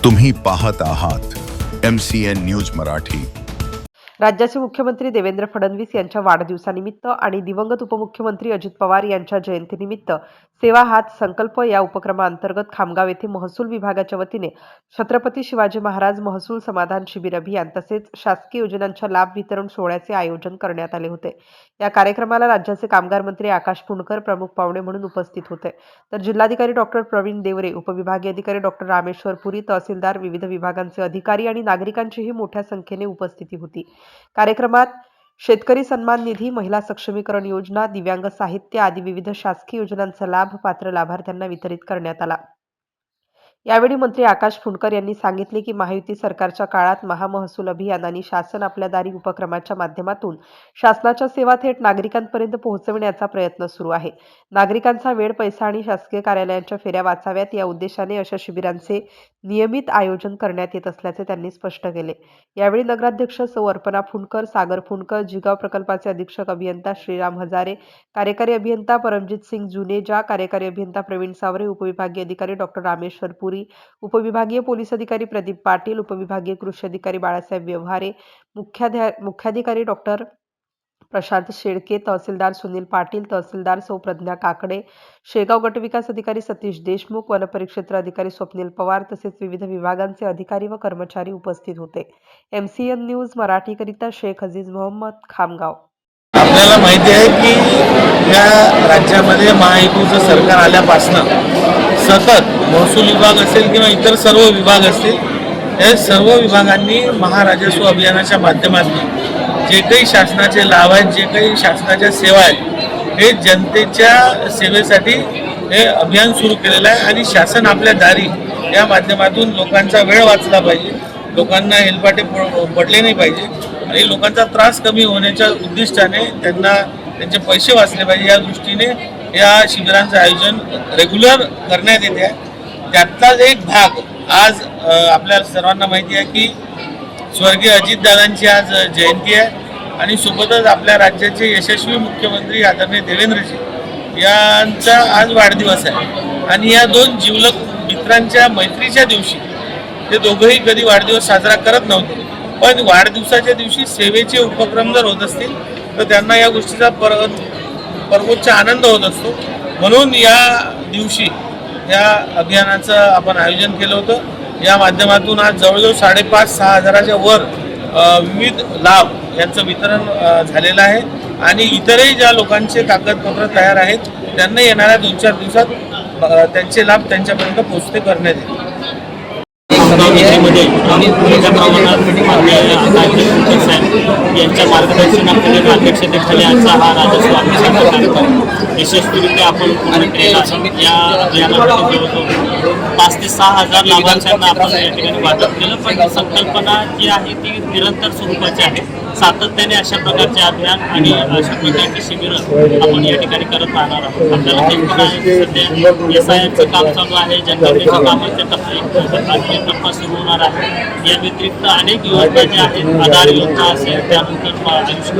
तुम्ही पाहत आहात MCN न्यूज मराठी। राज्याचे मुख्यमंत्री देवेंद्र फडणवीस यांच्या वाढदिवसानिमित्त आणि दिवंगत उपमुख्यमंत्री अजित पवार यांच्या जयंतीनिमित्त सेवा हात संकल्प या उपक्रमाअंतर्गत खामगाव येथे महसूल विभागाच्या वतीने छत्रपती शिवाजी महाराज महसूल समाधान शिबिर अभियान तसेच शासकीय योजनांच्या लाभ वितरण सोहळ्याचे आयोजन करण्यात आले होते। या कार्यक्रमाला राज्याचे कामगार मंत्री आकाश फुंडकर प्रमुख पाहुणे म्हणून उपस्थित होते, तर जिल्हाधिकारी डॉक्टर प्रवीण देवरे, उपविभागीय अधिकारी डॉक्टर रामेश्वर पुरी, तहसीलदार, विविध विभागांचे अधिकारी आणि नागरिकांचीही मोठ्या संख्येने उपस्थिती होती। कार्यक्रमात शेतकरी सन्मान निधी, महिला सक्षमीकरण योजना, दिव्यांग साहित्य आदी विविध शासकीय योजनांचा लाभ पात्र लाभार्थ्यांना वितरित करण्यात आला। यावेळी मंत्री आकाश फुंडकर यांनी सांगितले की महायुती सरकारच्या काळात महामहसूल अभियान आणि शासन आपल्या दारी उपक्रमाच्या माध्यमातून शासनाच्या सेवा थेट नागरिकांपर्यंत पोहोचविण्याचा प्रयत्न सुरू आहे। नागरिकांचा वेळ, पैसा आणि शासकीय कार्यालयांच्या फेऱ्या वाचाव्यात या उद्देशाने अशा शिबिरांचे नियमित आयोजन करण्यात येत असल्याचे त्यांनी स्पष्ट केले। यावेळी नगराध्यक्ष सौ अर्पणा फुंडकर, सागर फुंडकर, जिगाव प्रकल्पाचे अधीक्षक अभियंता श्रीराम हजारे, कार्यकारी अभियंता परमजित सिंग जुनेजा, कार्यकारी अभियंता प्रवीण सावरे, उपविभागीय अधिकारी डॉक्टर रामेश्वर पुरी, उपविभागीय पोलीस अधिकारी प्रदीप पाटील, उपविभागीय कृषी अधिकारी बाळासाहेब व्यवहारे, मुख्याधिकारी डॉक्टर प्रशांत शेळके, तहसीलदार सुनील पाटील, तहसीलदार सौ प्रज्ञा काकडे, शेगाव गटविकास अधिकारी सतीश देशमुख, वनपरिक्षेत्र अधिकारी स्वप्नील पवार तसेच विविध विभागांचे अधिकारी व कर्मचारी उपस्थित होते। MCN न्यूज मराठीकरिता शेख अजीज मोहम्मद, खामगाव। आपल्याला माहिती आहे की या राज्यामध्ये महायुतीचं सरकार आल्यापासून सतत महसूल विभाग असेल किंवा इतर सर्व विभाग असतील, हे सर्व विभागांनी महाराजस्व अभियानाच्या माध्यमातून जे काही शासनाचे लाभ आहेत, जे काही शासनाच्या सेवा आहेत, हे जनतेच्या सेवेसाठी हे अभियान सुरू केलेलं आहे। आणि शासन आपल्या दारी या माध्यमातून लोकांचा वेळ वाचला पाहिजे, लोकांना हेलपाटे पडले नाही पाहिजे आणि लोकांचा त्रास कमी होण्याच्या उद्दिष्टाने त्यांना त्यांचे पैसे वाचले पाहिजे या दृष्टीने या शिबिरांचं आयोजन रेग्युलर करण्यात येते आहे। त्यातलाच एक भाग आज आपल्या सर्वांना माहिती आहे की स्वर्गीय अजितदादांची आज जयंती आहे आणि सोबतच आपल्या राज्याचे यशस्वी मुख्यमंत्री आदरणीय देवेंद्रजी यांचा आज वाढदिवस आहे। आणि या दोन जिवलग मित्रांच्या मैत्रीच्या दिवशी ते दोघंही कधी वाढदिवस साजरा करत नव्हते, पण वाढदिवसाच्या दिवशी सेवेचे उपक्रम जर होत असतील तर त्यांना या गोष्टीचा परमोच्च आनंद होत असतो। म्हणून या दिवशी या अभियानाचं आपण आयोजन केलं होतं। या माध्यमातून आज जवळजवळ 5,500-6 हजाराच्या वर विविध लाभ यांचं वितरण झालेलं आहे आणि इतरही ज्या लोकांचे कागदपत्र तयार आहेत त्यांना येणाऱ्या 2-4 दिवसात त्यांचे लाभ त्यांच्यापर्यंत पोहोचते करण्यात येतील। मोठ्या प्रमाणात यांच्या मार्गदर्शनाखाली अध्यक्षतेखाली आजचा हा राजस्व अभियानाचा कार्यक्रम यशस्वीरित्या आपण पूर्ण केलेला आहे। या अभियानामध्ये जवळजवळ 5 ते 6 हजार लाभार्थ्यांना आपण या ठिकाणी वाटप केलं, पण संकल्पना जी आहे ती निरंतर स्वरूपाची आहे। सातत्याने अशा प्रकारचे अभियान आणि अशा प्रकारची शिबिरं आपण या ठिकाणी करत राहणार आहोत। आपल्याला सध्या SIRचं काम चालू आहे, जनगणनेच्या कामाचे टप्पा सुरू होणार आहे। या व्यतिरिक्त अनेक योजना ज्या आहेत, आधार योजना असेल, त्यानंतर आयुष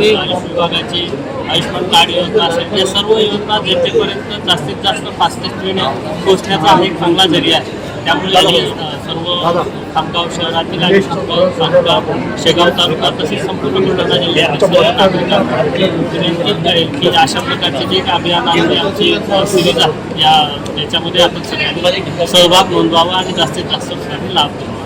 विभागाची आयुष्मान कार्ड योजना असेल, या सर्व योजना जनतेपर्यंत जास्तीत जास्त फास्टेस्ट वेने पोहोचण्याचा हा एक चांगला जरिया आहे। त्यामुळे सर्व खामगाव शहरातील आणि खामगाव तालुका, शेगाव तालुका तसेच संपूर्ण बुलढाणा जिल्ह्यातील सर्व नागरिकांना विनंती करेल की अशा प्रकारचे जे अभियान आहे, आमची सिरीज आहे, याच्यामध्ये आपण सगळ्यांनी सहभाग नोंदवावा आणि जास्तीत जास्त लाभ द्यावा।